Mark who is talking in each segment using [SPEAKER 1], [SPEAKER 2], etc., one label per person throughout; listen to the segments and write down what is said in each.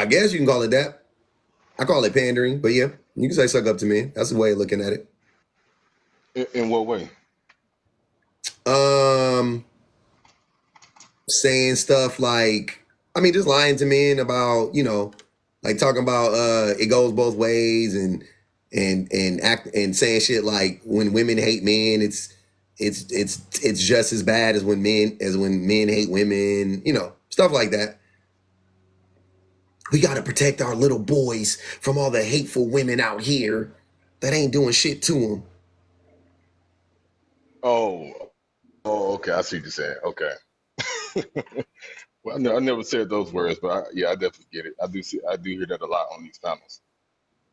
[SPEAKER 1] I guess you can call it that. I call it pandering, but yeah, you can say suck up to men. That's a way of looking at it.
[SPEAKER 2] In what way?
[SPEAKER 1] Um, saying stuff like, I mean, just lying to men about, like talking about it goes both ways and saying shit like when women hate men, it's just as bad as when men hate women, stuff like that. We got to protect our little boys from all the hateful women out here that ain't doing shit to them.
[SPEAKER 2] Oh, oh, okay. I see what you're saying. Okay. Well, I never said those words, but yeah, I definitely get it. I do hear that a lot on these panels.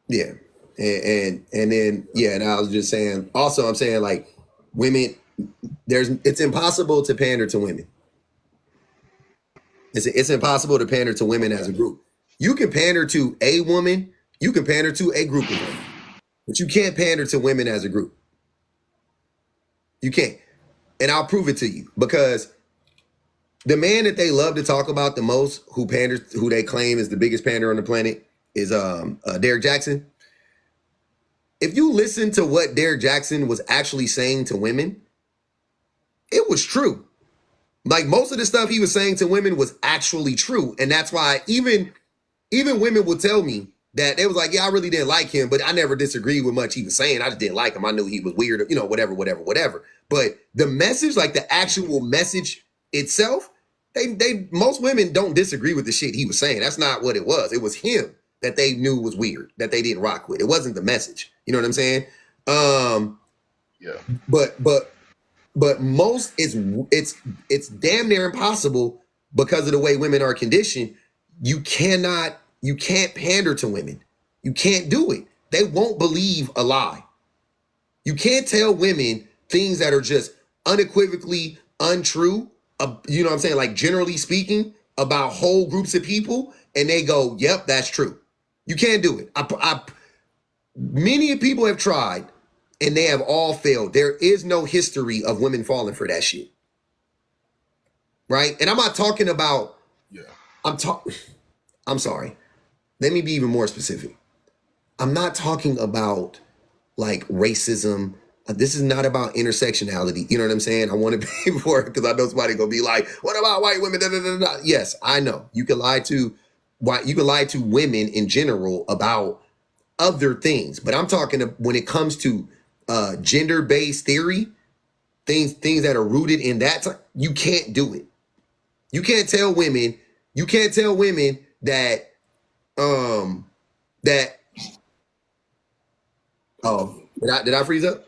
[SPEAKER 1] Yeah. And then, yeah, and I was just saying, also, I'm saying like women, it's impossible to pander to women. It's impossible to pander to women as a group. You can pander to a woman, you can pander to a group of women, but you can't pander to women as a group. You can't. And I'll prove it to you, because the man that they love to talk about the most, who they claim is the biggest pander on the planet, is Derrick Jackson. If you listen to what Derrick Jackson was actually saying to women, it was true. Like, most of the stuff he was saying to women was actually true. And that's why even women would tell me that they was like, yeah, I really didn't like him, but I never disagreed with much he was saying. I just didn't like him. I knew he was weird, whatever. But the message, like the actual message itself, most women don't disagree with the shit he was saying. That's not what it was. It was him that they knew was weird, that they didn't rock with. It wasn't the message. You know what I'm saying?
[SPEAKER 2] Yeah.
[SPEAKER 1] But most it's damn near impossible because of the way women are conditioned. You can't pander to women. You can't do it. They won't believe a lie. You can't tell women things that are just unequivocally untrue, you know what I'm saying? Like, generally speaking, about whole groups of people, and they go, yep, that's true. You can't do it. Many people have tried, and they have all failed. There is no history of women falling for that shit. Right? And I'm not talking about,
[SPEAKER 2] Yeah.
[SPEAKER 1] I'm sorry. Let me be even more specific. I'm not talking about like racism. This is not about intersectionality. You know what I'm saying? I want to be for it because I know somebody gonna be like, "What about white women?" Da, da, da, da. Yes, I know. You can lie to women in general about other things, but I'm talking when it comes to gender-based theory, things that are rooted in that. You can't do it. You can't tell women. You can't tell women that that. Oh, did I freeze up?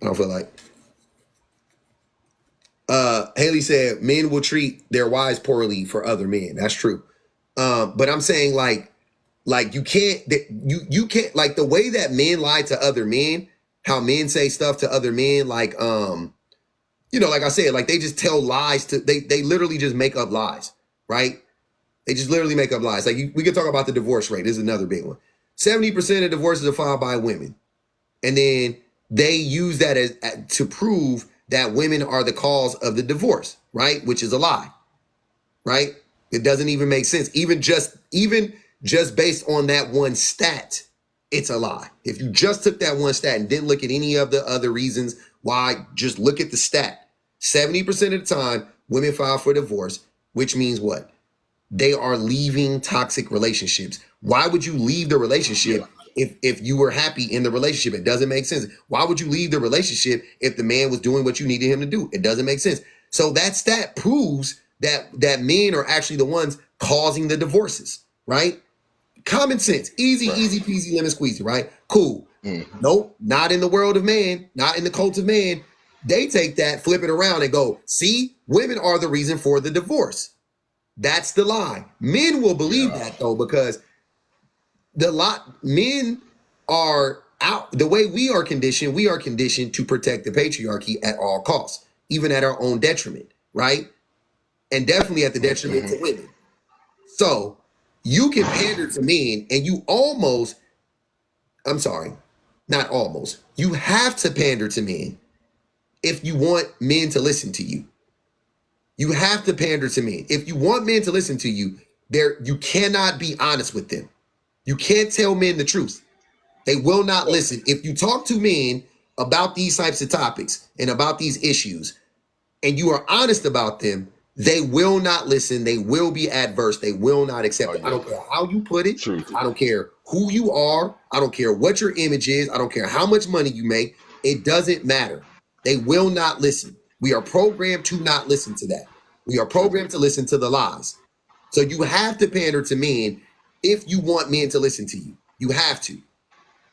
[SPEAKER 1] I don't feel like. Haley said men will treat their wives poorly for other men. That's true. But I'm saying like you can't like the way that men lie to other men, how men say stuff to other men, like like I said, like they just tell lies they literally just make up lies, right? They just literally make up lies. Like we could talk about the divorce rate. This is another big one. 70% of divorces are filed by women. And then they use that as to prove that women are the cause of the divorce, right? Which is a lie, right? It doesn't even make sense. Even just based on that one stat, it's a lie. If you just took that one stat and didn't look at any of the other reasons why, just look at the stat. 70% of the time, women file for divorce, which means what? They are leaving toxic relationships. Why would you leave the relationship if you were happy in the relationship? It doesn't make sense. Why would you leave the relationship if the man was doing what you needed him to do? It doesn't make sense. So that stat proves that men are actually the ones causing the divorces, right? Common sense, easy peasy, lemon squeezy, right? Cool.
[SPEAKER 2] Mm-hmm.
[SPEAKER 1] Nope, not in the world of man, not in the cult of man. They take that, flip it around, and go, see, women are the reason for the divorce. That's the lie. Men will believe that though, because men are out. The way we are conditioned to protect the patriarchy at all costs, even at our own detriment, right? And definitely at the detriment to women. So you can pander to men, and you have to pander to men if you want men to listen to you. You have to pander to men. If you want men to listen to you, You cannot be honest with them. You can't tell men the truth. They will not listen. If you talk to men about these types of topics and about these issues, and you are honest about them, they will not listen. They will be adverse. They will not accept it. I don't care how you put it.
[SPEAKER 2] True.
[SPEAKER 1] I don't care who you are. I don't care what your image is. I don't care how much money you make. It doesn't matter. They will not listen. We are programmed to not listen to that. We are programmed to listen to the lies. So you have to pander to men if you want men to listen to you. You have to.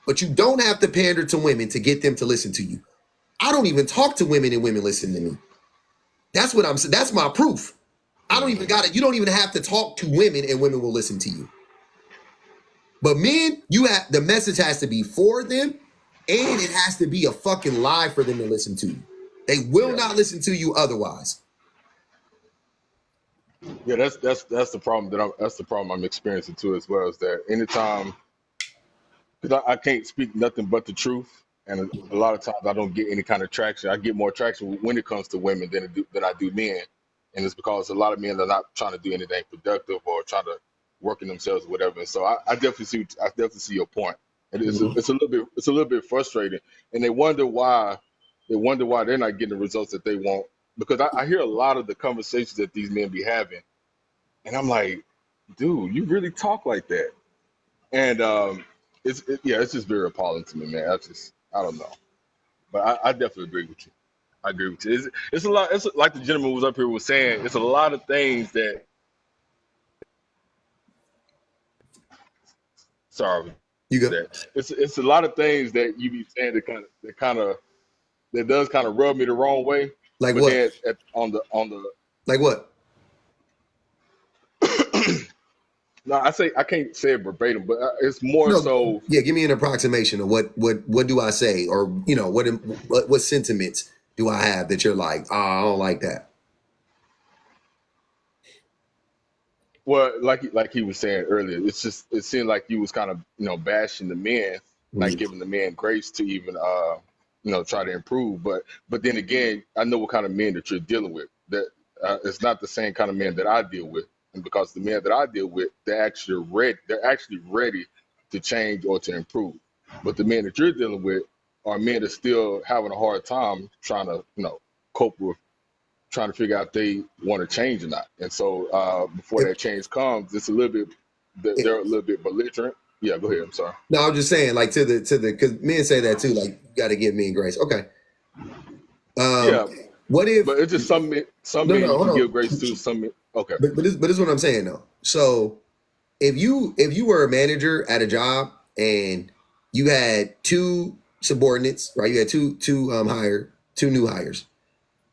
[SPEAKER 1] But you don't have to pander to women to get them to listen to you. I don't even talk to women and women listen to me. That's what I'm saying. That's my proof. I don't even got it. You don't even have to talk to women and women will listen to you. But men, the message has to be for them, and it has to be a fucking lie for them to listen to you. They will not listen to you otherwise.
[SPEAKER 2] Yeah, that's the problem that's the problem I'm experiencing too as well, is that anytime, because I can't speak nothing but the truth, and a lot of times I don't get any kind of traction. I get more traction when it comes to women than I do men, and it's because a lot of men are not trying to do anything productive or trying to work in themselves or whatever. And so I definitely see your point. And it's a little bit frustrating, and they wonder why they're not getting the results that they want, because I hear a lot of the conversations that these men be having, and I'm like, dude, you really talk like that? And it's just very appalling to me, man. I don't know, but I definitely agree with you. I agree with you. It's a lot. It's like the gentleman was up here was saying. It's a lot of things that. Sorry,
[SPEAKER 1] You go.
[SPEAKER 2] that it's a lot of things that you be saying that does kind of rub me the wrong way.
[SPEAKER 1] Like
[SPEAKER 2] but
[SPEAKER 1] what?
[SPEAKER 2] Then on the
[SPEAKER 1] like what?
[SPEAKER 2] No, I can't say it verbatim, but it's more so.
[SPEAKER 1] Yeah, give me an approximation of what do I say, or what sentiments do I have that you're like, oh, I don't like that.
[SPEAKER 2] Well, like he was saying earlier, it seemed like you was kind of bashing the men, not giving the men grace to even try to improve. But then again, I know what kind of men that you're dealing with. That it's not the same kind of men that I deal with. And because the men that I deal with, they're actually ready to change or to improve. But the men that you're dealing with are men that still having a hard time trying to, cope with trying to figure out if they want to change or not. And so before that change comes, it's a little bit, they're a little bit belligerent. Yeah, go ahead. I'm sorry.
[SPEAKER 1] No, I'm just saying, like, to the because men say that too, like, you got to give men grace. Okay.
[SPEAKER 2] Yeah.
[SPEAKER 1] What if?
[SPEAKER 2] But it's just some men you can give grace to. Some men, okay.
[SPEAKER 1] But this is what I'm saying though. So if you were a manager at a job and you had two subordinates, right? You had two new hires,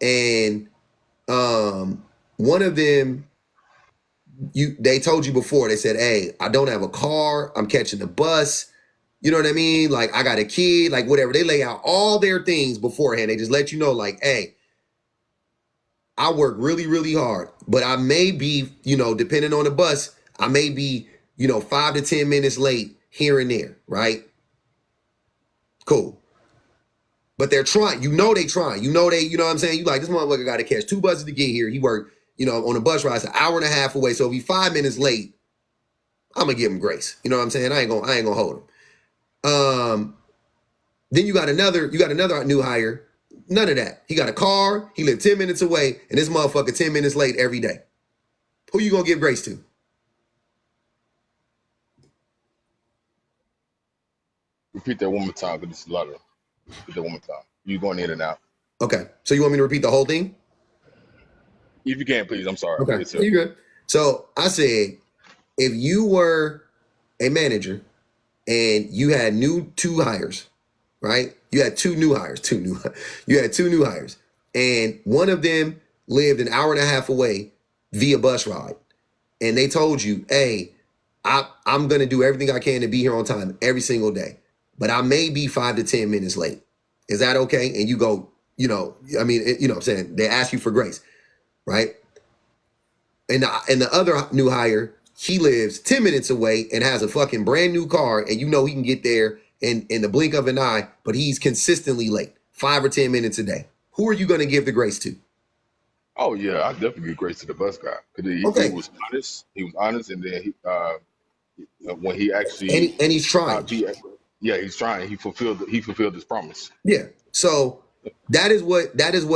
[SPEAKER 1] and one of them, they told you before, they said, hey, I don't have a car, I'm catching the bus, you know what I mean? Like, I got a kid, like whatever. They lay out all their things beforehand. They just let you know, like, hey, I work really, really hard, but I may be, depending on the bus, I may be, 5 to 10 minutes late here and there, right? Cool. But they're trying, they trying, you know what I'm saying? You like, this motherfucker got to catch 2 buses to get here. He worked, on a bus ride, it's an hour and a half away. So if he's 5 minutes late, I'm gonna give him grace. You know what I'm saying? I ain't gonna hold him. Then you got another new hire. None of that. He got a car, he lived 10 minutes away, and this motherfucker 10 minutes late every day. Who you gonna give grace to?
[SPEAKER 2] Repeat that one more time, because it's a lot of. Repeat that one more time. You going in and out.
[SPEAKER 1] Okay. So you want me to repeat the whole thing?
[SPEAKER 2] If you can, please. I'm sorry.
[SPEAKER 1] Okay.
[SPEAKER 2] Yes,
[SPEAKER 1] you good. So I said, if you were a manager and you had two hires, right? You had you had two new hires, and one of them lived an hour and a half away via bus ride, and they told you, hey, I'm gonna do everything I can to be here on time every single day, but I may be 5 to 10 minutes late. Is that okay? And you go, what I'm saying, they ask you for grace, right? And the other new hire, he lives 10 minutes away and has a fucking brand new car, and he can get there in the blink of an eye, but he's consistently late, 5 or 10 minutes a day. Who are you going to give the grace to?
[SPEAKER 2] Oh yeah, I definitely give grace to the bus guy because he
[SPEAKER 1] Okay.
[SPEAKER 2] was honest. He was honest, and then when he
[SPEAKER 1] And,
[SPEAKER 2] actually,
[SPEAKER 1] he's trying.
[SPEAKER 2] he, yeah, he's trying. He fulfilled his promise.
[SPEAKER 1] Yeah. So that is what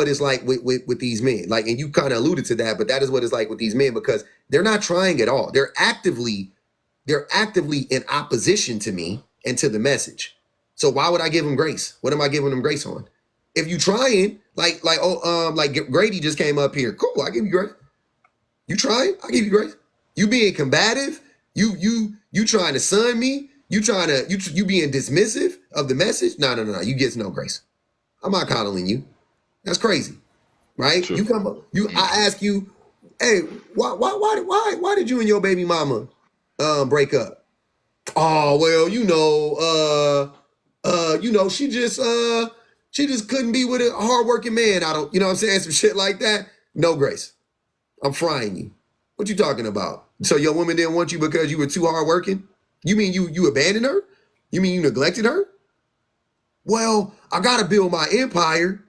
[SPEAKER 1] it's like with these men. Like, and you kind of alluded to that, but that is what it's like with these men because they're not trying at all. They're actively in opposition to me and to the message. So why would I give them grace? What am I giving them grace on? If you trying, like Grady just came up here. Cool, I give you grace. You trying? I give you grace. You being combative, you trying to sun me, you being dismissive of the message. No. You get no grace. I'm not coddling you. That's crazy, right?
[SPEAKER 2] True.
[SPEAKER 1] You come up, I ask you, hey, why did you and your baby mama break up? Oh well, she just couldn't be with a hardworking man. I don't, you know what I'm saying? Some shit like that. No grace. I'm frying you. What you talking about? So your woman didn't want you because you were too hardworking? You mean you abandoned her? You mean you neglected her? Well, I gotta build my empire.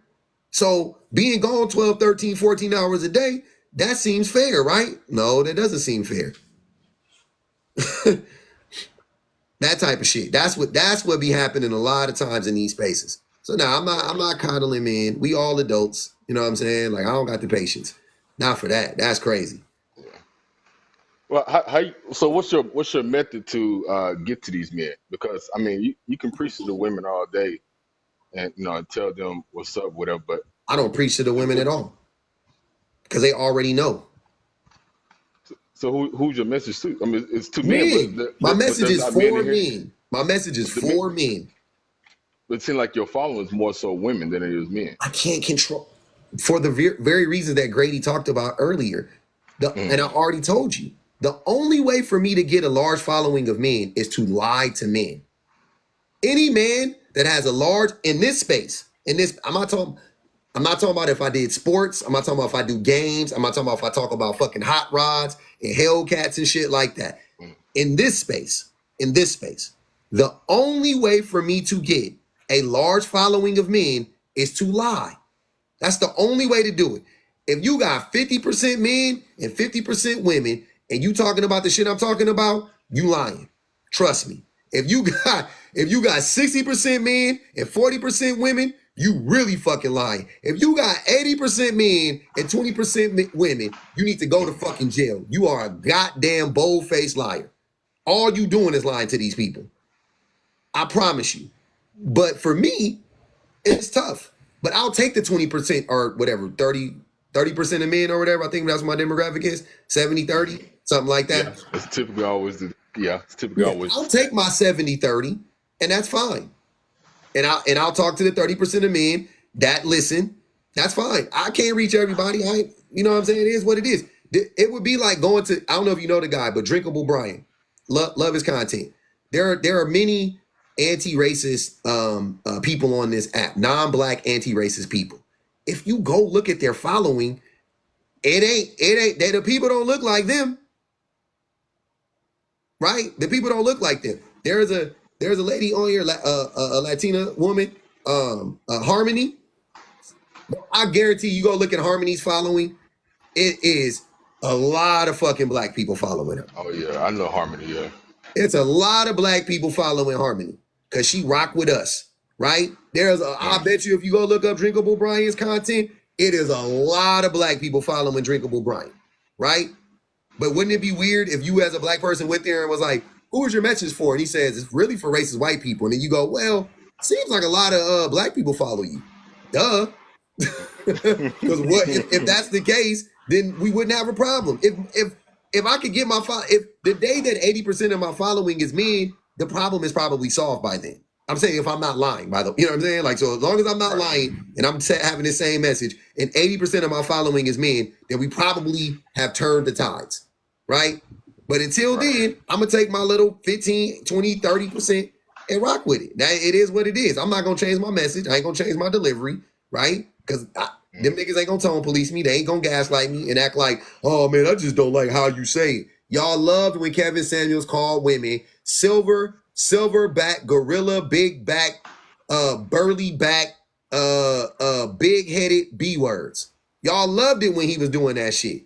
[SPEAKER 1] So being gone 12, 13, 14 hours a day, that seems fair, right? No, that doesn't seem fair. That type of shit. That's what be happening a lot of times in these spaces. So now I'm not coddling men. We all adults. You know what I'm saying? Like I don't got the patience. Not for that. That's crazy.
[SPEAKER 2] Well, so what's your method to get to these men? Because I mean, you can preach to the women all day and and tell them what's up, whatever. But
[SPEAKER 1] I don't preach to the women
[SPEAKER 2] what,
[SPEAKER 1] at all because they already know.
[SPEAKER 2] so who's your message to? I mean, it's to men, but
[SPEAKER 1] Men. My message
[SPEAKER 2] there's
[SPEAKER 1] is
[SPEAKER 2] not men
[SPEAKER 1] for
[SPEAKER 2] in here.
[SPEAKER 1] men. My message is
[SPEAKER 2] But the men,
[SPEAKER 1] for men.
[SPEAKER 2] but it seems like your following is more so women than it is men.
[SPEAKER 1] I can't control for the very reasons that Grady talked about earlier. And I
[SPEAKER 2] Mm.
[SPEAKER 1] already told you, the only way for me to get a large following of men is to lie to men. Any man that has a large in this space, I'm not talking about if I did sports. I'm not talking about if I do games. I'm not talking about if I talk about fucking hot rods and Hellcats and shit like that.
[SPEAKER 2] Mm.
[SPEAKER 1] In this space, the only way for me to get a large following of men is to lie. That's the only way to do it. If you got 50% men and 50% women, and you talking about the shit I'm talking about, you lying. Trust me. If you got 60% men and 40% women, you really fucking lying. If you got 80% men and 20% women, you need to go to fucking jail. You are a goddamn bold-faced liar. All you doing is lying to these people. I promise you. But for me, it's tough. But I'll take the 20% or whatever, 30% of men or whatever. I think that's what my demographic is. 70-30, something like
[SPEAKER 2] Yeah,
[SPEAKER 1] that.
[SPEAKER 2] it's typically always
[SPEAKER 1] Yeah, I'll take my 70-30, and that's fine. And I'll talk to the 30% of men that listen. That's fine. I can't reach everybody. You know what I'm saying? It is what it is. It would be like going to, I don't know if you know the guy, but Drinkable Brian. Love his content. There are many anti-racist people on this app, non-black anti-racist people. If you go look at their following, it ain't that the people don't look like them, right? The people don't look like them. There's a lady on here, a Latina woman, Harmony. I guarantee you go look at Harmony's following. It is a lot of fucking black people following her.
[SPEAKER 2] Oh yeah, I know Harmony. Yeah.
[SPEAKER 1] It's a lot of black people following Harmony because she rock with us, right? I
[SPEAKER 2] Mm.
[SPEAKER 1] bet you if you go look up Drinkable Brian's content, it is a lot of black people following Drinkable Brian, right? But wouldn't it be weird if you as a black person went there and was like, who is your message for? And he says, it's really for racist white people. And then you go, well, seems like a lot of black people follow you. Duh. Because if that's the case, then we wouldn't have a problem. If I could get if the day that 80% of my following is men, the problem is probably solved by then. I'm saying if I'm not lying, you know what I'm saying? Like, so as long as I'm not
[SPEAKER 2] Right.
[SPEAKER 1] lying and I'm having the same message and 80% of my following is men, then we probably have turned the tides, right? But until
[SPEAKER 2] Right.
[SPEAKER 1] then, I'm going to take my little 15, 20, 30% and rock with it. It is what it is. I'm not going to change my message. I ain't going to change my delivery, right? Because them niggas ain't gonna tone police me. They ain't gonna gaslight me and act like, oh man, I just don't like how you say it. Y'all loved when Kevin Samuels called women silverback, gorilla, big back, burly back, big headed B words. Y'all loved it when he was doing that shit.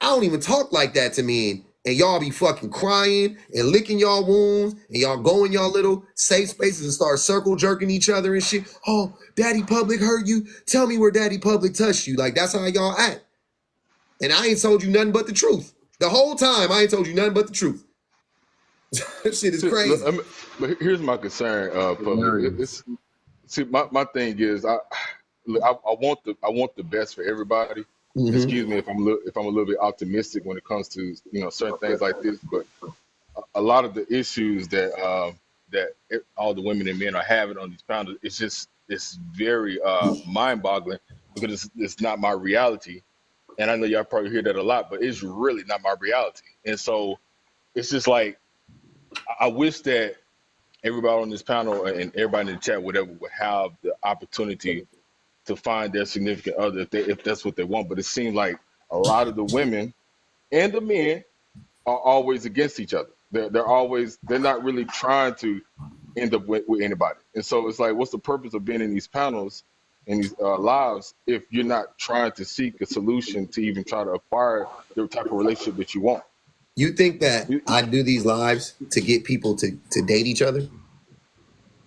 [SPEAKER 1] I don't even talk like that to men. And y'all be fucking crying and licking y'all wounds, and y'all go in y'all little safe spaces and start circle jerking each other and shit. Oh, Daddy Public hurt you. Tell me where Daddy Public touched you. Like, that's how y'all act. And I ain't told you nothing but the truth. The whole time, I ain't told you nothing but the truth. That shit is crazy.
[SPEAKER 2] But here's my concern, Public. See, my thing is, I want the best for everybody.
[SPEAKER 1] Mhm.
[SPEAKER 2] Excuse me if I'm a little bit optimistic when it comes to certain things like this, but a lot of the issues that all the women and men are having on these panels, it's very mind-boggling, because it's not my reality, and I know y'all probably hear that a lot, but it's really not my reality, and so it's just like I wish that everybody on this panel and everybody in the chat, whatever, would have the opportunity to find their significant other if that's what they want. But it seems like a lot of the women and the men are always against each other. They're not really trying to end up with anybody. And so it's like, what's the purpose of being in these panels and these lives if you're not trying to seek a solution to even try to acquire the type of relationship that you want?
[SPEAKER 1] You think that I do these lives to get people to date each other?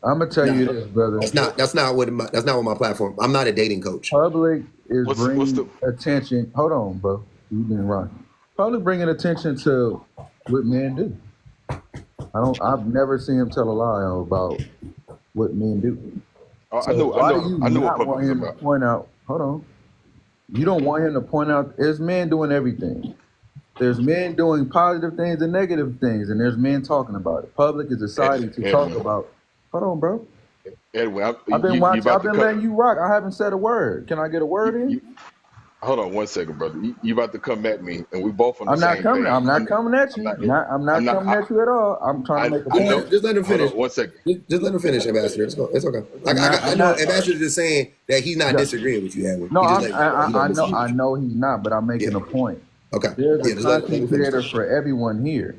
[SPEAKER 3] I'm gonna tell you this, brother.
[SPEAKER 1] That's not what my platform. I'm not a dating coach.
[SPEAKER 3] Public is bringing attention. Hold on, bro. You've been right. Public bringing attention to what men do. I've never seen him tell a lie about what men do.
[SPEAKER 2] I know what Public
[SPEAKER 3] want
[SPEAKER 2] is
[SPEAKER 3] him
[SPEAKER 2] about.
[SPEAKER 3] to point out. Hold on. You don't want him to point out. There's men doing everything. There's men doing positive things and negative things, and there's men talking about it. Public is deciding to talk about. Hold on, bro.
[SPEAKER 2] Edwin,
[SPEAKER 3] I've been watching. I've been letting you rock. I haven't said a word. Can I get a word in?
[SPEAKER 2] Hold on 1 second, brother. You about to come at me, and we both on the same page.
[SPEAKER 3] I'm not coming at you. I'm not coming at you at all. I'm trying to make a point.
[SPEAKER 1] Just let him finish.
[SPEAKER 2] Hold on 1 second.
[SPEAKER 1] Just let him finish, Ambassador. It's okay. I know Ambassador's just saying that he's not disagreeing with you, Edwin.
[SPEAKER 3] No, I know he's not, but I'm making a point.
[SPEAKER 1] Okay.
[SPEAKER 3] There's a content creator for everyone here.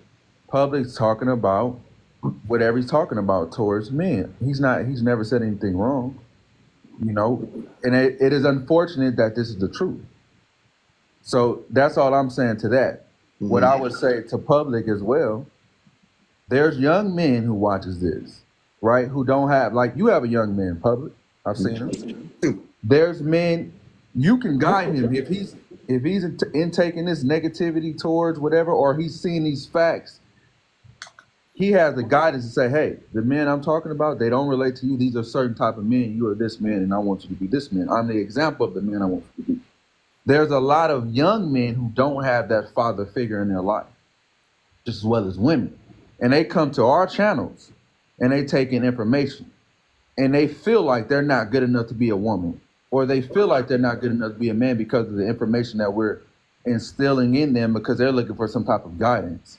[SPEAKER 3] Public's talking about whatever he's talking about towards men. He's never said anything wrong, and it is unfortunate that this is the truth. So that's all I'm saying to that. Mm-hmm. What I would say to Public as well, there's young men who watches this, right? Who don't have, like, you have a young man, Public. I've seen him. There's men, you can guide him if he's intaking this negativity towards whatever, or he's seeing these facts. He has the guidance to say, hey, the men I'm talking about, they don't relate to you. These are certain type of men. You are this man, and I want you to be this man. I'm the example of the man I want you to be. There's a lot of young men who don't have that father figure in their life, just as well as women. And they come to our channels, and they take in information. And they feel like they're not good enough to be a woman, or they feel like they're not good enough to be a man because of the information that we're instilling in them, because they're looking for some type of guidance.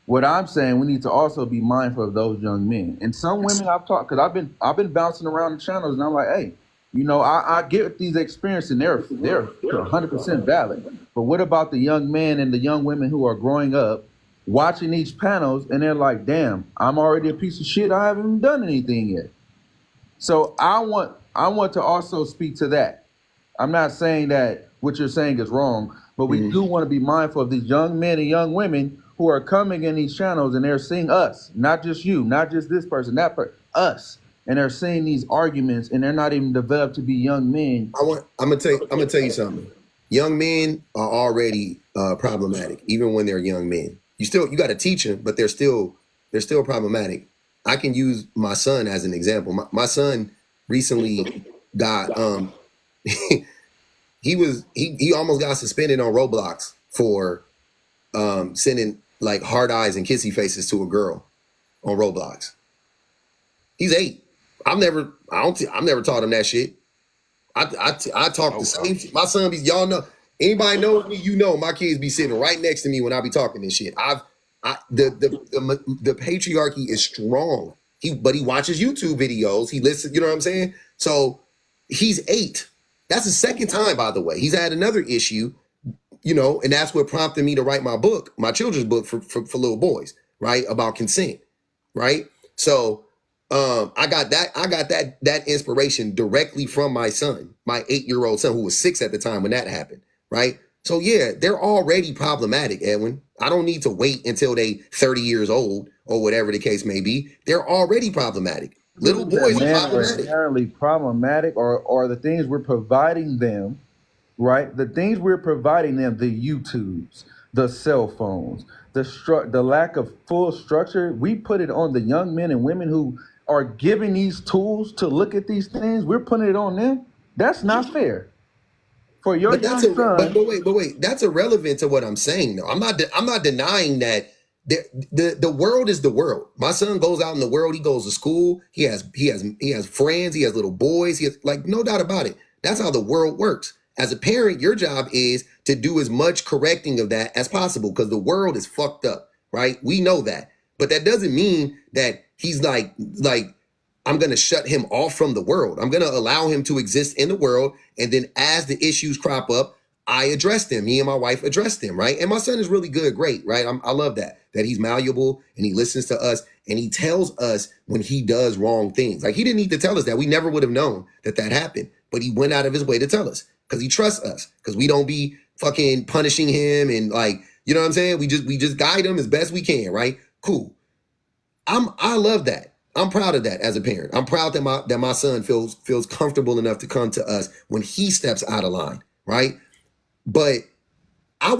[SPEAKER 3] What I'm saying, we need to also be mindful of those young men. And some women I've talked, because I've been bouncing around the channels, and I'm like, hey, I get these experiences, and they're 100% valid. But what about the young men and the young women who are growing up, watching these panels, and they're like, damn, I'm already a piece of shit. I haven't even done anything yet. So I want to also speak to that. I'm not saying that what you're saying is wrong, but we do want to be mindful of these young men and young women who are coming in these channels, and they're seeing us, not just you, not just this person, that person, us. And they're seeing these arguments, and they're not even developed to be young men.
[SPEAKER 1] I'm gonna tell you something. Young men are already problematic, even when they're young men. You got to teach them, but they're still problematic. I can use my son as an example. My son recently got he almost got suspended on Roblox for sending like hard eyes and kissy faces to a girl on Roblox. He's 8. I've never taught him that shit. I talk the same. My son be, y'all know, anybody knows me, my kids be sitting right next to me when I be talking this shit. The patriarchy is strong. But he watches YouTube videos. He listens, you know what I'm saying? So he's 8. That's the second time, by the way. He's had another issue, and that's what prompted me to write my book, my children's book for little boys, right? About consent, right? So I got that inspiration directly from my son, my 8-year-old son, who was 6 at the time when that happened, right? So yeah, they're already problematic, Edwin. I don't need to wait until they 30 years old or whatever the case may be. They're already problematic. Little boys are
[SPEAKER 3] Men are
[SPEAKER 1] problematic.
[SPEAKER 3] inherently problematic, or the things we're providing them, right? The things we're providing them, the YouTubes, the cell phones, the lack of full structure, we put it on the young men and women who are given these tools to look at these things. We're putting it on them. That's not fair. For your
[SPEAKER 1] But
[SPEAKER 3] young
[SPEAKER 1] that's
[SPEAKER 3] son,
[SPEAKER 1] but wait, that's irrelevant to what I'm saying though. I'm not denying that the world is the world. My son goes out in the world, he goes to school, he has friends, he has little boys, he has, like, no doubt about it. That's how the world works. As a parent, your job is to do as much correcting of that as possible because the world is fucked up, right? We know that. But that doesn't mean that he's like I'm going to shut him off from the world. I'm going to allow him to exist in the world. And then as the issues crop up, I address them. Me and my wife address them, right? And my son is really good, great, right? I love that he's malleable and he listens to us and he tells us when he does wrong things. Like, he didn't need to tell us that. We never would have known that happened. But he went out of his way to tell us because he trusts us, because we don't be fucking punishing him and, like, you know what I'm saying? We just guide him as best we can, right? Cool. I love that. I'm proud of that as a parent. I'm proud that my son feels comfortable enough to come to us when he steps out of line, right? But I'm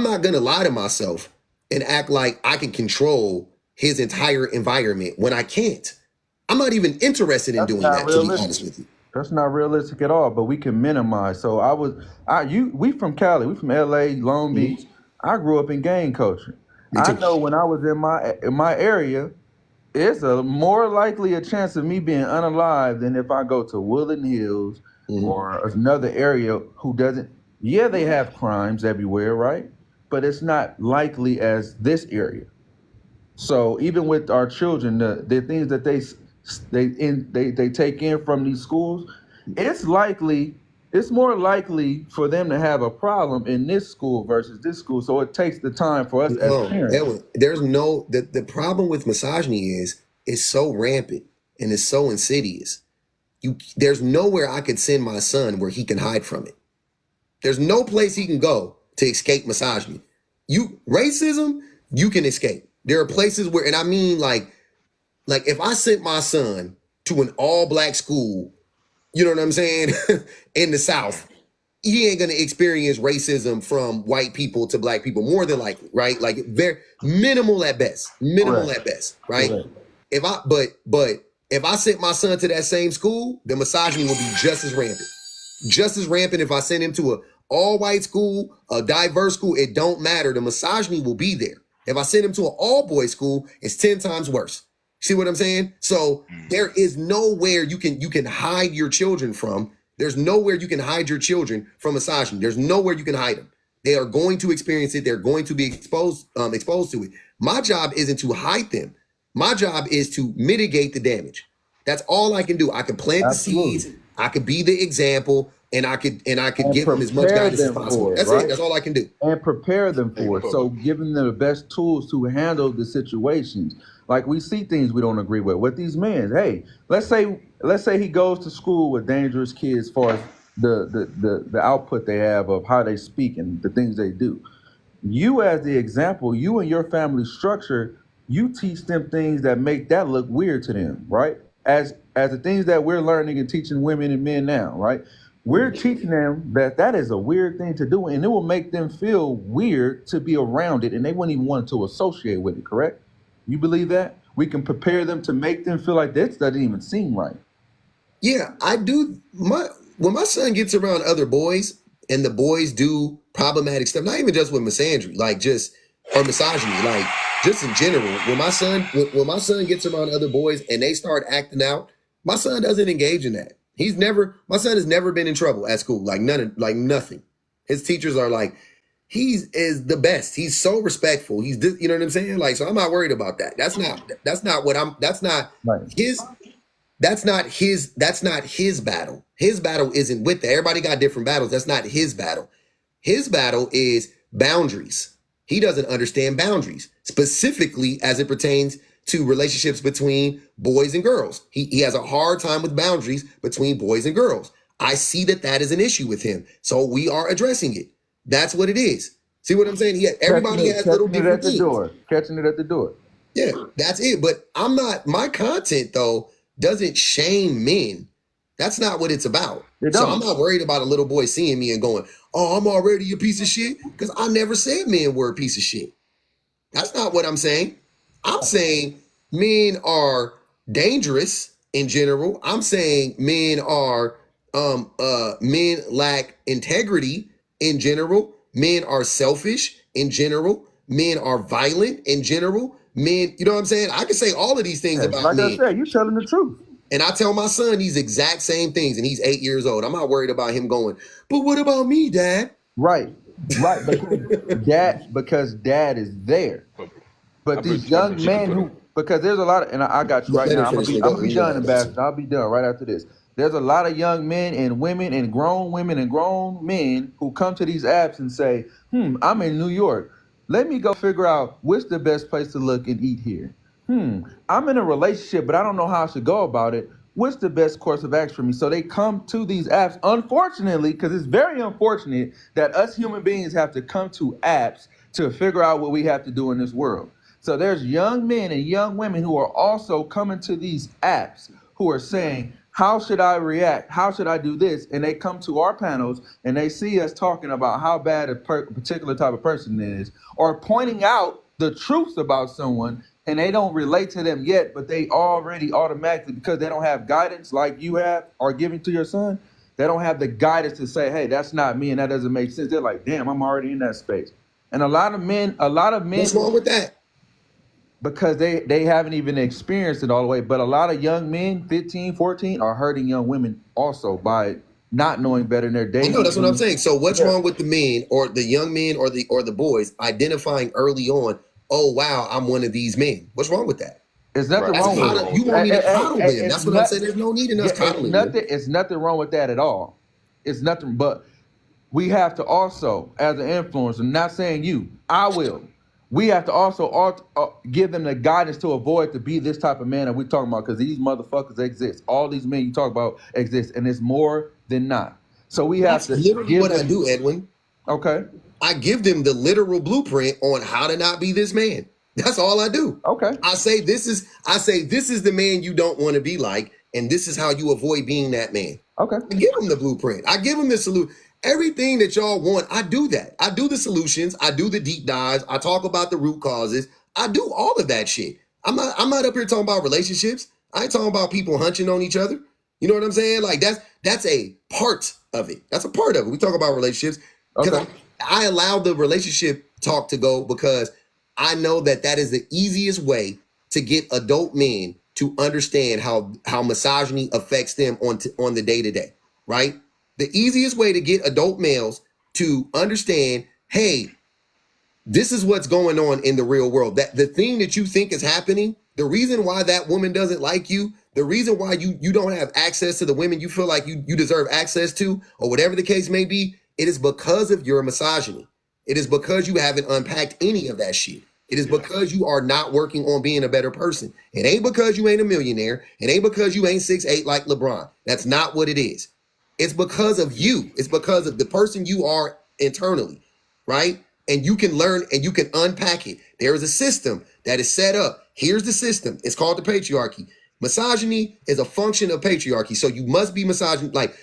[SPEAKER 1] not gonna lie to myself and act like I can control his entire environment when I can't. I'm not even interested in doing that, to be honest with you.
[SPEAKER 3] That's not realistic at all, but we can minimize. So we from Cali, we from LA, Long Beach. I grew up in gang culture. I know when I was in my area, it's a more likely a chance of me being unalive than if I go to Woodland Hills or another area who doesn't. Yeah, they have crimes everywhere, right? But it's not likely as this area. So even with our children, the things that they take in from these schools, it's more likely for them to have a problem in this school versus this school. So it takes the time for us as parents.
[SPEAKER 1] There's no the problem with misogyny is it's so rampant and it's so insidious. There's nowhere I could send my son where he can hide from it. There's no place he can go to escape misogyny. Racism, you can escape. There are places where, and I mean, like if I sent my son to an all-black school, you know what I'm saying, in the South, he ain't gonna experience racism from white people to black people, more than likely, right? Like, very minimal at best, right? Correct. If I sent my son to that same school, the misogyny will be just as rampant. If I send him to a all-white school, a diverse school, it don't matter. The misogyny will be there. If I send him to an all-boys school, it's 10 times worse. See what I'm saying? So there is nowhere you can hide your children from. There's nowhere you can hide your children from misogyny. There's nowhere you can hide them. They are going to experience it. They're going to be exposed to it. My job isn't to hide them. My job is to mitigate the damage. That's all I can do. I can plant the seeds. I could be the example, and I could give them as much guidance as possible. That's it. That's all I can do.
[SPEAKER 3] And prepare them for it. So giving them the best tools to handle the situations. Like, we see things we don't agree with these men. Hey, let's say he goes to school with dangerous kids as far as the output they have of how they speak and the things they do. You, as the example, you and your family structure, you teach them things that make that look weird to them, right? As the things that we're learning and teaching women and men now, right? We're teaching them that is a weird thing to do, and it will make them feel weird to be around it, and they wouldn't even want to associate with it, correct? You believe that? We can prepare them to make them feel like this doesn't even seem right.
[SPEAKER 1] Yeah, I do. When my son gets around other boys and the boys do problematic stuff, not even just with misandry, or misogyny, like just in general, when my son gets around other boys and they start acting out, my son doesn't engage in that. My son has never been in trouble at school, nothing. His teachers are like, he is the best. He's so respectful. You know what I'm saying? Like, so I'm not worried about that. That's not his battle. His battle isn't with that. Everybody got different battles. That's not his battle. His battle is boundaries. He doesn't understand boundaries, specifically as it pertains to relationships between boys and girls. He has a hard time with boundaries between boys and girls. I see that is an issue with him. So we are addressing it. That's what it is. See what I'm saying? Everybody has little different things.
[SPEAKER 3] Catching it at the door.
[SPEAKER 1] Yeah, that's it. But my content though doesn't shame men. That's not what it's about. So I'm not worried about a little boy seeing me and going, oh, I'm already a piece of shit. Because I never said men were a piece of shit. That's not what I'm saying. I'm saying men are dangerous in general. I'm saying men lack integrity in general. Men are selfish in general. Men are violent in general. Men, you know what I'm saying? I can say all of these things about
[SPEAKER 3] like
[SPEAKER 1] men.
[SPEAKER 3] I said, you're telling the truth.
[SPEAKER 1] And I tell my son these exact same things, and he's 8 years old. I'm not worried about him going, but what about me, Dad?
[SPEAKER 3] Right. Because dad is there. But these young men because there's a lot of, and I got you right now. I'm gonna be done, Ambassador. I'll be done right after this. There's a lot of young men and women and grown women and grown men who come to these apps and say, I'm in New York. Let me go figure out what's the best place to look and eat here. I'm in a relationship, but I don't know how I should go about it. What's the best course of action for me? So they come to these apps, unfortunately, because it's very unfortunate that us human beings have to come to apps to figure out what we have to do in this world. So there's young men and young women who are also coming to these apps who are saying, how should I react? How should I do this? And they come to our panels and they see us talking about how bad a particular type of person is, or pointing out the truths about someone, and they don't relate to them yet, but they already automatically, because they don't have guidance like you have or giving to your son, they don't have the guidance to say, hey, that's not me and that doesn't make sense. They're like, damn, I'm already in that space. And a lot of men.
[SPEAKER 1] What's wrong with that?
[SPEAKER 3] Because they haven't even experienced it all the way. But a lot of young men, 15, 14, are hurting young women also by not knowing better in their dating.
[SPEAKER 1] No, that's what I'm saying. So what's wrong with the men or the young men or the boys identifying early on, oh, wow, I'm one of these men? What's wrong with that?
[SPEAKER 3] There's nothing wrong with it.
[SPEAKER 1] You won't even coddle them. That's what I'm saying. There's no need in us coddling them.
[SPEAKER 3] It's nothing wrong with that at all. It's nothing, but we have to also, as an influencer, not saying you, I will. We have to also give them the guidance to avoid to be this type of man that we're talking about, because these motherfuckers exist. All these men you talk about exist, and it's more than not. So we have to.
[SPEAKER 1] Literally what I do, Edwin.
[SPEAKER 3] Okay.
[SPEAKER 1] I give them the literal blueprint on how to not be this man. That's all I do.
[SPEAKER 3] Okay.
[SPEAKER 1] I say this is the man you don't want to be like, and this is how you avoid being that man.
[SPEAKER 3] Okay.
[SPEAKER 1] I give them the blueprint. I give them the solution. Everything that y'all want, I do that. I do the solutions. I do the deep dives. I talk about the root causes. I do all of that shit. I'm not up here talking about relationships. I ain't talking about people hunching on each other. You know what I'm saying? Like that's a part of it. That's a part of it. We talk about relationships because
[SPEAKER 3] Okay.
[SPEAKER 1] I allow the relationship talk to go because I know that is the easiest way to get adult men to understand how misogyny affects them on the day-to-day, right? The easiest way to get adult males to understand, hey, this is what's going on in the real world. That the thing that you think is happening, the reason why that woman doesn't like you, the reason why you don't have access to the women you feel like you deserve access to, or whatever the case may be, it is because of your misogyny. It is because you haven't unpacked any of that shit. It is because you are not working on being a better person. It ain't because you ain't a millionaire. It ain't because you ain't 6'8" like LeBron. That's not what it is. It's because of you. It's because of the person you are internally, right? And you can learn and you can unpack it. There is a system that is set up. Here's the system. It's called the patriarchy. Misogyny is a function of patriarchy. So you must be misogyny. Like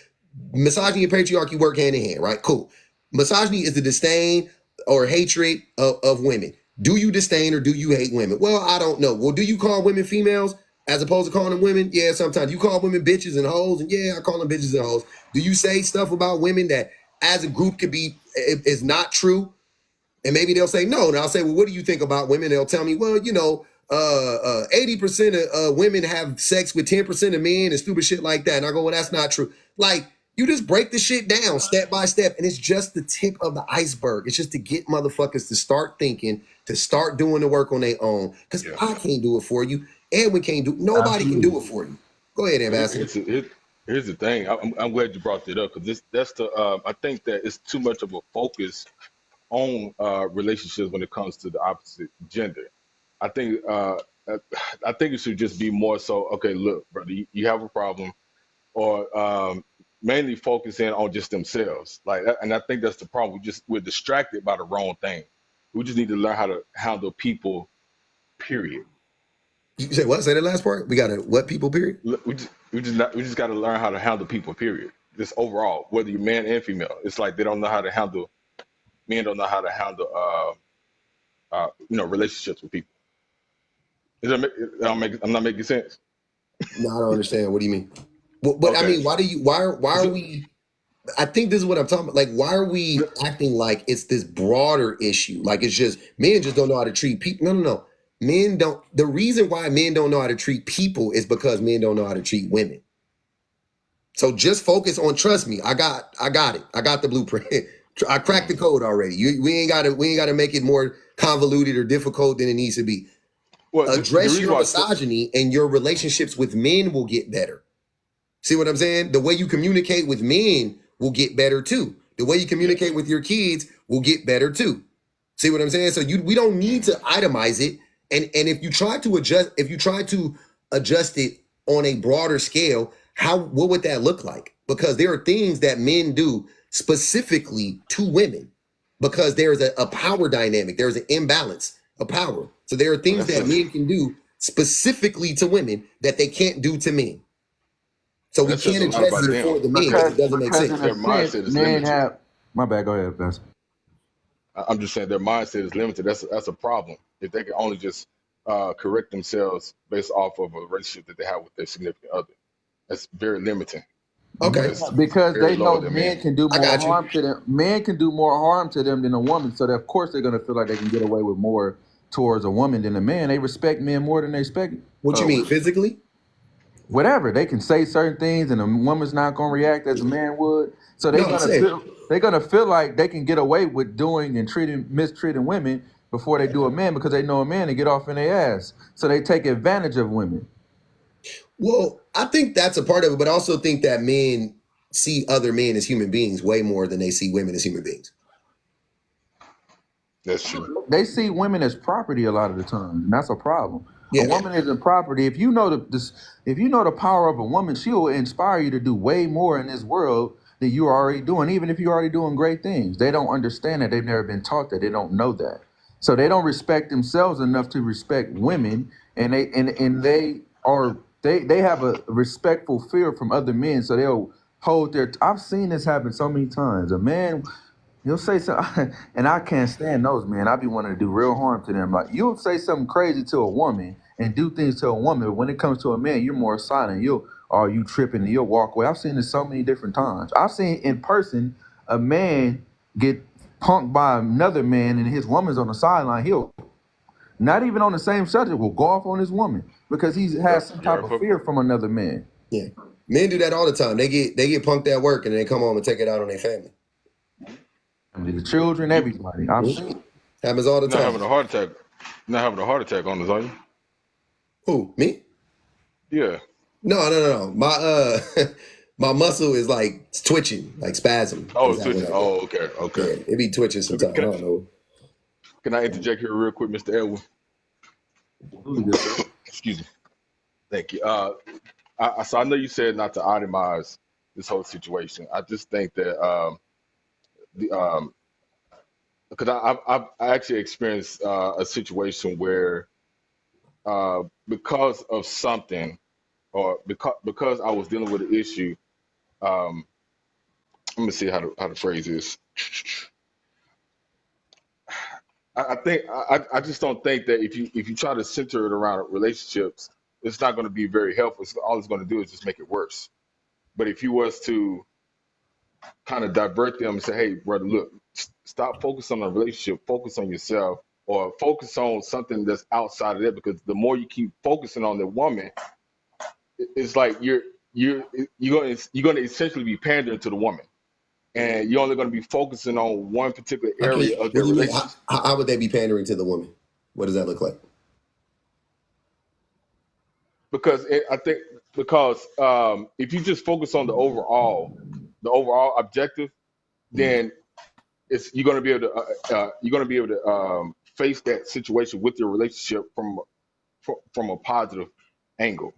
[SPEAKER 1] misogyny and patriarchy work hand in hand, right? Cool. Misogyny is the disdain or hatred of women. Do you disdain or do you hate women? Well, I don't know. Well, do you call women females as opposed to calling them women? Yeah, sometimes. You call women bitches and hoes, and yeah, I call them bitches and hoes. Do you say stuff about women that as a group could be is not true? And maybe they'll say no. And I'll say, well, what do you think about women? They'll tell me, well, 80% of women have sex with 10% of men and stupid shit like that. And I go, well, that's not true. Like, you just break the shit down step by step, and it's just the tip of the iceberg. It's just to get motherfuckers to start thinking, to start doing the work on their own. Because I can't do it for you. Edwin can't do. Nobody can do it for you. Go ahead, Ambassador.
[SPEAKER 2] Here's the thing. I'm glad you brought that up because I think that it's too much of a focus on relationships when it comes to the opposite gender. I think I think it should just be more so. Okay, look, brother, you have a problem, or mainly focusing on just themselves. Like, and I think that's the problem. We're distracted by the wrong thing. We just need to learn how to handle people. Period.
[SPEAKER 1] You say what? Say the last part. We got to what people? Period.
[SPEAKER 2] We just got to learn how to handle people. Period. Just overall, whether you're man and female, it's like they don't know how to handle. Men don't know how to handle, relationships with people. Is that I'm not making sense.
[SPEAKER 1] No, I don't understand. What do you mean? But I
[SPEAKER 2] Okay.
[SPEAKER 1] mean, why are we? I think this is what I'm talking about. Like, why are we acting like it's this broader issue? Like, it's just men just don't know how to treat people. No, no, no. Men don't. The reason why men don't know how to treat people is because men don't know how to treat women. So just focus on. Trust me, I got it. I got the blueprint. I cracked the code already. We ain't gotta make it more convoluted or difficult than it needs to be.
[SPEAKER 2] Well, the
[SPEAKER 1] Address
[SPEAKER 2] reason
[SPEAKER 1] your
[SPEAKER 2] why
[SPEAKER 1] misogyny, and your relationships with men will get better. See what I'm saying? The way you communicate with men will get better too. The way you communicate with your kids will get better too. See what I'm saying? So we don't need to itemize it. And if you try to adjust it on a broader scale, what would that look like? Because there are things that men do specifically to women because there's a power dynamic, there's an imbalance of power. So there are things that men can do specifically to women that they can't do to men. So we
[SPEAKER 2] that says
[SPEAKER 1] can't
[SPEAKER 2] a lot
[SPEAKER 1] address
[SPEAKER 2] about
[SPEAKER 1] it for
[SPEAKER 2] them
[SPEAKER 1] the men because it doesn't make
[SPEAKER 3] because
[SPEAKER 1] sense.
[SPEAKER 3] in
[SPEAKER 2] their
[SPEAKER 3] a sense,
[SPEAKER 2] mindset is
[SPEAKER 3] men
[SPEAKER 2] limited.
[SPEAKER 3] have. My bad. Go ahead, Pastor.
[SPEAKER 2] I'm just saying their mindset is limited. That's a problem. If they can only just correct themselves based off of a relationship that they have with their significant other, that's very limiting.
[SPEAKER 1] Okay,
[SPEAKER 2] It's
[SPEAKER 3] Because
[SPEAKER 2] very
[SPEAKER 3] they
[SPEAKER 2] lower
[SPEAKER 3] know
[SPEAKER 2] than
[SPEAKER 3] men
[SPEAKER 2] men.
[SPEAKER 3] can do
[SPEAKER 1] I
[SPEAKER 3] more
[SPEAKER 1] got you.
[SPEAKER 3] harm to them. Men can do more harm to them than a woman. So that, of course they're gonna feel like they can get away with more towards a woman than a man. They respect men more than they respect
[SPEAKER 1] What you mean physically?
[SPEAKER 3] whatever. They can say certain things and a woman's not gonna react as a man would. So
[SPEAKER 1] No, I'm saying.
[SPEAKER 3] they're gonna feel like they can get away with doing and mistreating women before they do a man because they know a man and get off in their ass. So they take advantage of women.
[SPEAKER 1] Well, I think that's a part of it, but I also think that men see other men as human beings way more than they see women as human beings.
[SPEAKER 2] That's true.
[SPEAKER 3] They see women as property a lot of the time, and that's a problem. A
[SPEAKER 1] Yeah.
[SPEAKER 3] woman isn't property. If you know if you know the power of a woman, she will inspire you to do way more in this world than you're already doing, even if you're already doing great things. They don't understand that. They've never been taught that. They don't know that. So they don't respect themselves enough to respect women, and they have a respectful fear from other men. So they'll hold their. I've seen this happen so many times. A man. You'll say something, and I can't stand those, man. I be wanting to do real harm to them. Like, you'll say something crazy to a woman and do things to a woman, but when it comes to a man, you're more silent. You tripping, and you'll walk away. I've seen this so many different times. I've seen in person a man get punked by another man, and his woman's on the sideline. He'll, not even on the same subject, will go off on his woman because he has some type of fear from another man.
[SPEAKER 1] Yeah. Men do that all the time. They get punked at work and they come home and take it out on their family.
[SPEAKER 3] I mean, the children, everybody. I've seen.
[SPEAKER 1] Happens all the
[SPEAKER 2] You're not
[SPEAKER 1] time.
[SPEAKER 2] having a heart attack. Not having a heart attack on us, are you?
[SPEAKER 1] Who? Me?
[SPEAKER 2] Yeah.
[SPEAKER 1] No. My my muscle is like twitching, like spasm.
[SPEAKER 2] Oh,
[SPEAKER 1] It's happening
[SPEAKER 2] switching.
[SPEAKER 1] like that.
[SPEAKER 2] Oh, okay. Okay.
[SPEAKER 1] Yeah, it be twitching sometimes. I don't know.
[SPEAKER 2] Can I interject here real quick, Mr. Edwin? Excuse me. Thank you. So I know you said not to itemize this whole situation. I just think that because I actually experienced a situation where because of something or because I was dealing with an issue. Let me see how to phrase this. I think I just don't think that if you try to center it around relationships, it's not going to be very helpful. All it's going to do is just make it worse. But if you was to kind of divert them and say, "Hey, brother, look, stop focusing on a relationship, focus on yourself, or focus on something that's outside of that." Because the more you keep focusing on the woman, it's like you're going to essentially be pandering to the woman, and you're only going to be focusing on one particular area of
[SPEAKER 1] What
[SPEAKER 2] their
[SPEAKER 1] do you mean?
[SPEAKER 2] relationship.
[SPEAKER 1] How would they be pandering to the woman? What does that look like?
[SPEAKER 2] Because I think if you just focus on the overall objective, then you're going to be able to face that situation with your relationship from a positive angle.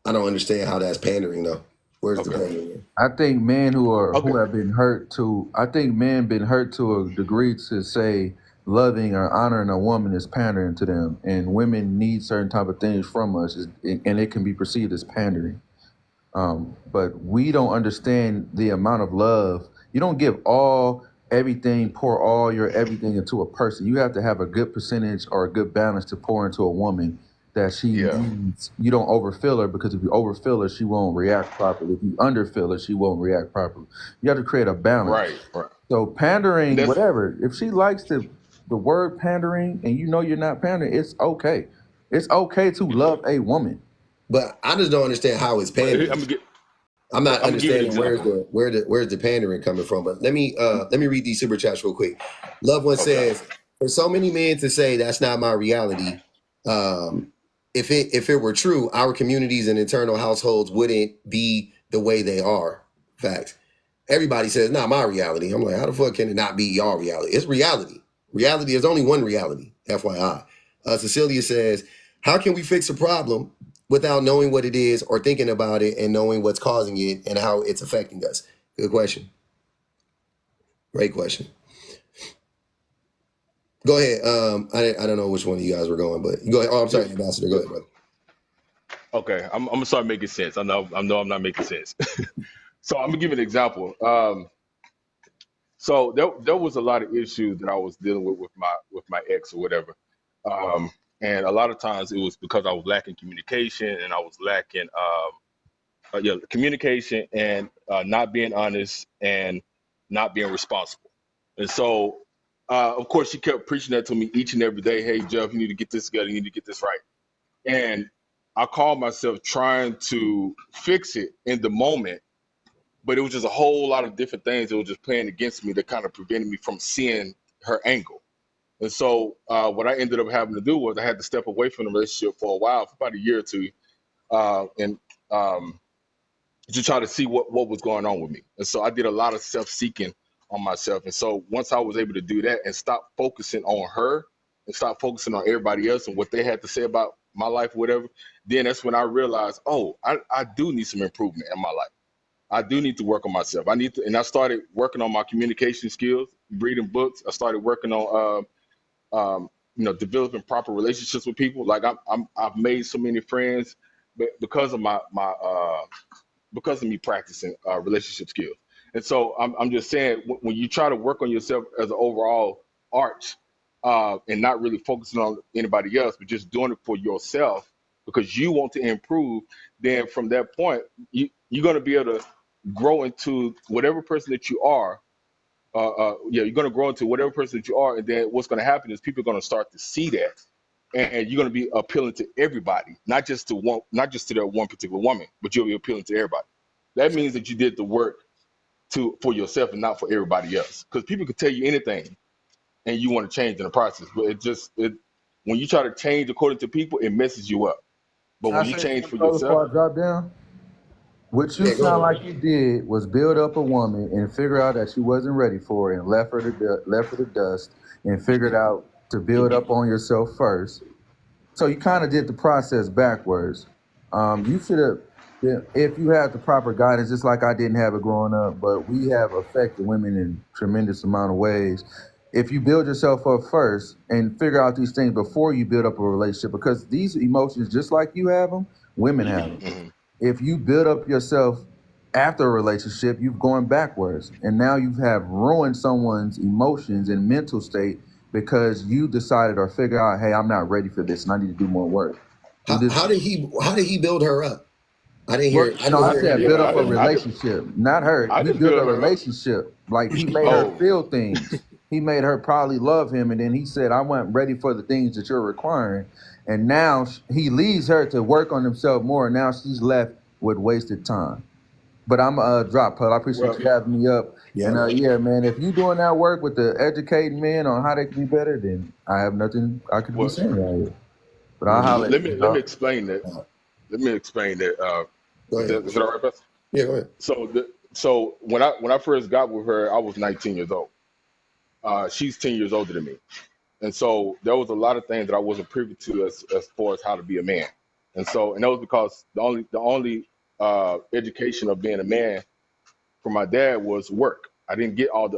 [SPEAKER 1] I don't understand how that's pandering though. Where's the
[SPEAKER 2] Okay.
[SPEAKER 1] pandering?
[SPEAKER 3] I think men who
[SPEAKER 2] Okay.
[SPEAKER 3] have been hurt to I think men been hurt to a degree to say loving or honoring a woman is pandering to them, and women need certain type of things from us, and it can be perceived as pandering. But we don't understand the amount of love. You don't give everything, pour all your everything into a person. You have to have a good percentage or a good balance to pour into a woman that she
[SPEAKER 2] Yeah.
[SPEAKER 3] needs. You don't overfill her, because if you overfill her, she won't react properly. If you underfill her, she won't react properly. You have to create a balance.
[SPEAKER 2] Right. Right.
[SPEAKER 3] So
[SPEAKER 2] And
[SPEAKER 3] pandering,
[SPEAKER 2] that's
[SPEAKER 3] whatever. If she likes the word pandering and you know you're not pandering, it's okay. It's okay to love a woman.
[SPEAKER 1] But I just don't understand how it's
[SPEAKER 2] but
[SPEAKER 1] pandering. I'm not
[SPEAKER 2] I'm gonna give you an
[SPEAKER 1] understanding
[SPEAKER 2] example.
[SPEAKER 1] where's the pandering coming from. But let me read these super chats real quick. Loved one
[SPEAKER 2] Okay.
[SPEAKER 1] says, for so many men to say that's not my reality, if it were true, our communities and internal households wouldn't be the way they are. Facts. Everybody says, not my reality. I'm like, how the fuck can it not be y'all reality? It's reality. Reality is only one reality, FYI. Cecilia says, how can we fix a problem without knowing what it is or thinking about it and knowing what's causing it and how it's affecting us? Good question. Great question. Go ahead. I don't know which one of you guys were going, but go ahead. Oh, I'm sorry, Ambassador. Go ahead, brother.
[SPEAKER 2] Okay. I'm gonna start making sense. I know I'm not making sense. So I'm gonna give you an example. So there was a lot of issues that I was dealing with my ex or whatever. Um, and a lot of times it was because I was lacking communication, and I was lacking communication, and not being honest, and not being responsible. And so of course she kept preaching that to me each and every day. Hey Jeff, you need to get this together, you need to get this right. And I called myself trying to fix it in the moment, but it was just a whole lot of different things that were just playing against me that kind of prevented me from seeing her angle. And so what I ended up having to do was I had to step away from the relationship for a while, for about a year or two, and to try to see what was going on with me. And so I did a lot of self-seeking on myself. And so once I was able to do that and stop focusing on her and stop focusing on everybody else and what they had to say about my life, whatever, then that's when I realized, oh, I do need some improvement in my life. I do need to work on myself. And I started working on my communication skills, reading books. I started working on, developing proper relationships with people. Like I've made so many friends, but because of because of me practicing relationship skills. And so I'm just saying, when you try to work on yourself as an overall arch, and not really focusing on anybody else, but just doing it for yourself because you want to improve, then from that point, you're going to be able to grow into whatever person that you are. You're going to grow into whatever person that you are. And then what's going to happen is people are going to start to see that. And you're going to be appealing to everybody, not just to that one particular woman, but you'll be appealing to everybody. That means that you did the work for yourself and not for everybody else. Because people could tell you anything, and you want to change in the process, but when you try to change according to people, it messes you up. But
[SPEAKER 3] Can I
[SPEAKER 2] when you
[SPEAKER 3] say
[SPEAKER 2] change
[SPEAKER 3] something
[SPEAKER 2] for
[SPEAKER 3] before
[SPEAKER 2] yourself,
[SPEAKER 3] I drop down? What you
[SPEAKER 1] Yeah, go
[SPEAKER 3] sound
[SPEAKER 1] ahead.
[SPEAKER 3] like you did was build up a woman and figure out that she wasn't ready for it, and left her to dust, and figured out to build up on yourself first. So you kind of did the process backwards. You should have, if you had the proper guidance, just like I didn't have it growing up, but we have affected women in tremendous amount of ways. If you build yourself up first and figure out these things before you build up a relationship, because these emotions, just like you have them, women have them.
[SPEAKER 2] mhm.
[SPEAKER 3] If you build up yourself after a relationship, you've gone backwards, and now you have ruined someone's emotions and mental state because you decided or figure out, hey, I'm not ready for this and I need to do more work. Do this.
[SPEAKER 1] How did he build her up? I didn't
[SPEAKER 3] Well,
[SPEAKER 1] hear. I
[SPEAKER 3] no,
[SPEAKER 1] didn't
[SPEAKER 3] I
[SPEAKER 1] hear
[SPEAKER 3] said
[SPEAKER 1] him.
[SPEAKER 3] build
[SPEAKER 2] Yeah,
[SPEAKER 3] up a relationship, not her.
[SPEAKER 2] I
[SPEAKER 3] He
[SPEAKER 2] didn't
[SPEAKER 3] built a
[SPEAKER 2] build her up.
[SPEAKER 3] relationship. Like he made her
[SPEAKER 2] Oh,
[SPEAKER 3] feel things. He made her probably love him, and then he said, "I wasn't ready for the things that you're requiring." And now he leaves her to work on himself more. And now she's left with wasted time. But I'm drop Pud. I appreciate
[SPEAKER 2] well,
[SPEAKER 3] you having me up.
[SPEAKER 1] Yeah.
[SPEAKER 3] And yeah, man, if you doing that work with the educating men on how they can be better, then I have nothing I could be
[SPEAKER 2] well,
[SPEAKER 3] saying right here. But I'll
[SPEAKER 1] Mhm.
[SPEAKER 3] holler at you,
[SPEAKER 2] let me
[SPEAKER 3] dog.
[SPEAKER 2] explain that.
[SPEAKER 1] Uh,
[SPEAKER 2] Let me explain that.
[SPEAKER 1] Go ahead.
[SPEAKER 2] Is that all right, Beth?
[SPEAKER 1] Yeah, go ahead.
[SPEAKER 2] So when I first got with her, I was 19 years old. She's 10 years older than me. And so there was a lot of things that I wasn't privy to as far as how to be a man. And that was because the only education of being a man from my dad was work. I didn't get all the other